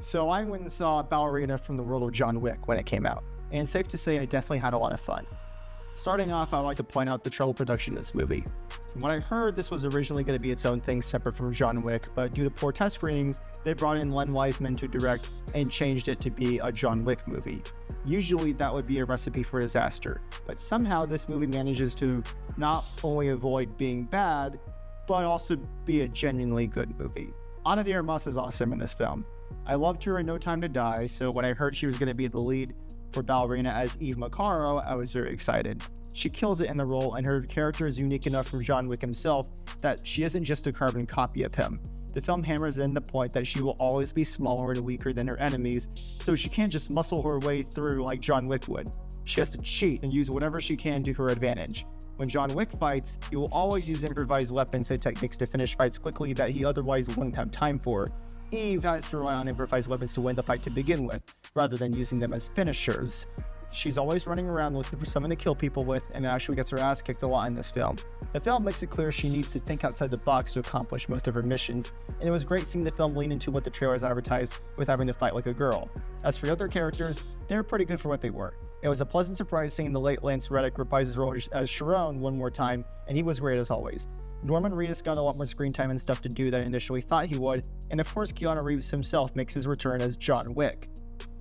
So I went and saw Ballerina from the world of John Wick when it came out, and safe to say I definitely had a lot of fun. Starting off, I would like to point out the trouble production of this movie. From what I heard, this was originally going to be its own thing separate from John Wick, but due to poor test screenings, they brought in Len Wiseman to direct and changed it to be a John Wick movie. Usually that would be a recipe for disaster, but somehow this movie manages to not only avoid being bad, but also be a genuinely good movie. Ana de Armas is awesome in this film. I loved her in No Time to Die, so when I heard she was going to be the lead for Ballerina as Eve Macaro, I was very excited. She kills it in the role, and her character is unique enough from John Wick himself that she isn't just a carbon copy of him. The film hammers in the point that she will always be smaller and weaker than her enemies, so she can't just muscle her way through like John Wick would. She has to cheat and use whatever she can to her advantage. When John Wick fights, he will always use improvised weapons and techniques to finish fights quickly that he otherwise wouldn't have time for. Eve has to rely on improvised weapons to win the fight to begin with, rather than using them as finishers. She's always running around looking for someone to kill people with, and actually gets her ass kicked a lot in this film. The film makes it clear she needs to think outside the box to accomplish most of her missions, and it was great seeing the film lean into what the trailers advertised with having to fight like a girl. As for the other characters, they were pretty good for what they were. It was a pleasant surprise seeing the late Lance Reddick reprise his role as Sharon one more time, and he was great as always. Norman Reedus got a lot more screen time and stuff to do than I initially thought he would, and of course Keanu Reeves himself makes his return as John Wick.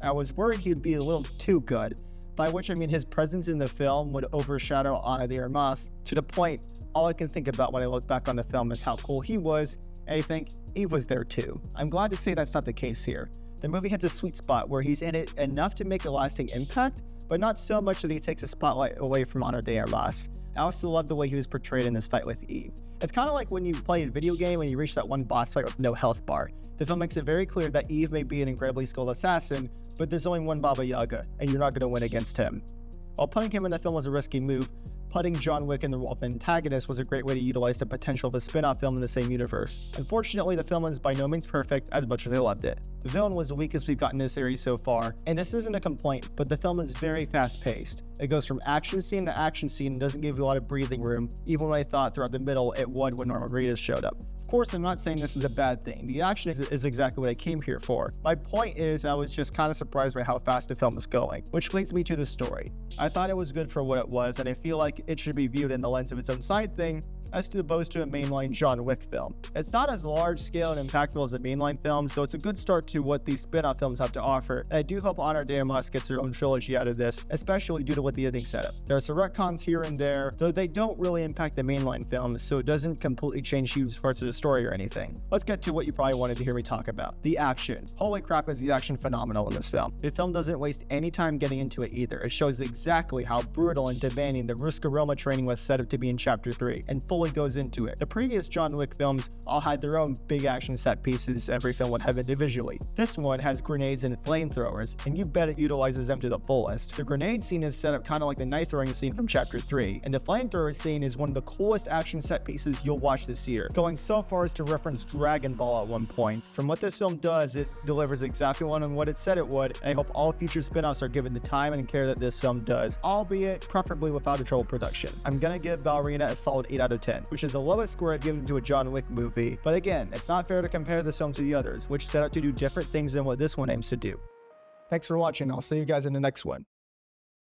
I was worried he'd be a little too good, by which I mean his presence in the film would overshadow Ana de Armas, to the point all I can think about when I look back on the film is how cool he was, and I think Eve was there too. I'm glad to say that's not the case here. The movie hits a sweet spot where he's in it enough to make a lasting impact, but not so much that he takes a spotlight away from Ana de Armas. I also love the way he was portrayed in this fight with Eve. It's kind of like when you play a video game and you reach that one boss fight with no health bar. The film makes it very clear that Eve may be an incredibly skilled assassin, but there's only one Baba Yaga, and you're not going to win against him. While putting him in the film was a risky move, putting John Wick in the role of an antagonist was a great way to utilize the potential of a spin-off film in the same universe. Unfortunately, the film is by no means perfect, as much as I loved it. The villain was the weakest we've gotten in this series so far, and this isn't a complaint, but the film is very fast-paced. It goes from action scene to action scene and doesn't give you a lot of breathing room, even when I thought throughout the middle it would when Norman Reedus showed up. Of course, I'm not saying this is a bad thing. The action is exactly what I came here for. My point is, I was just kind of surprised by how fast the film was going, which leads me to the story. I thought it was good for what it was, and I feel like it should be viewed in the lens of its own side thing, as opposed to a mainline John Wick film. It's not as large scale and impactful as a mainline film, so it's a good start to what these spin-off films have to offer, and I do hope Ana de Armas gets her own trilogy out of this, especially due to what the ending setup. There are some retcons here and there, though they don't really impact the mainline films, so it doesn't completely change huge parts of the story or anything. Let's get to what you probably wanted to hear me talk about: the action. Holy crap, is the action phenomenal in this film. The film doesn't waste any time getting into it either. It shows exactly how brutal and demanding the Risk-A-Roma training was set up to be in Chapter 3, and fully goes into it. The previous John Wick films all had their own big action set pieces every film would have individually. This one has grenades and flamethrowers, and you bet it utilizes them to the fullest. The grenade scene is set up kind of like the knife throwing scene from Chapter 3, and the flamethrower scene is one of the coolest action set pieces you'll watch this year, going so far as to reference Dragon Ball at one point. From what this film does, it delivers exactly on what it said it would, and I hope all future spin-offs are given the time and care that this film does, albeit preferably without a trouble production. I'm gonna give Ballerina a solid 8 out of 10, which is the lowest score I've given to a John Wick movie, but again, it's not fair to compare this film to the others, which set out to do different things than what this one aims to do. Thanks for watching, I'll see you guys in the next one.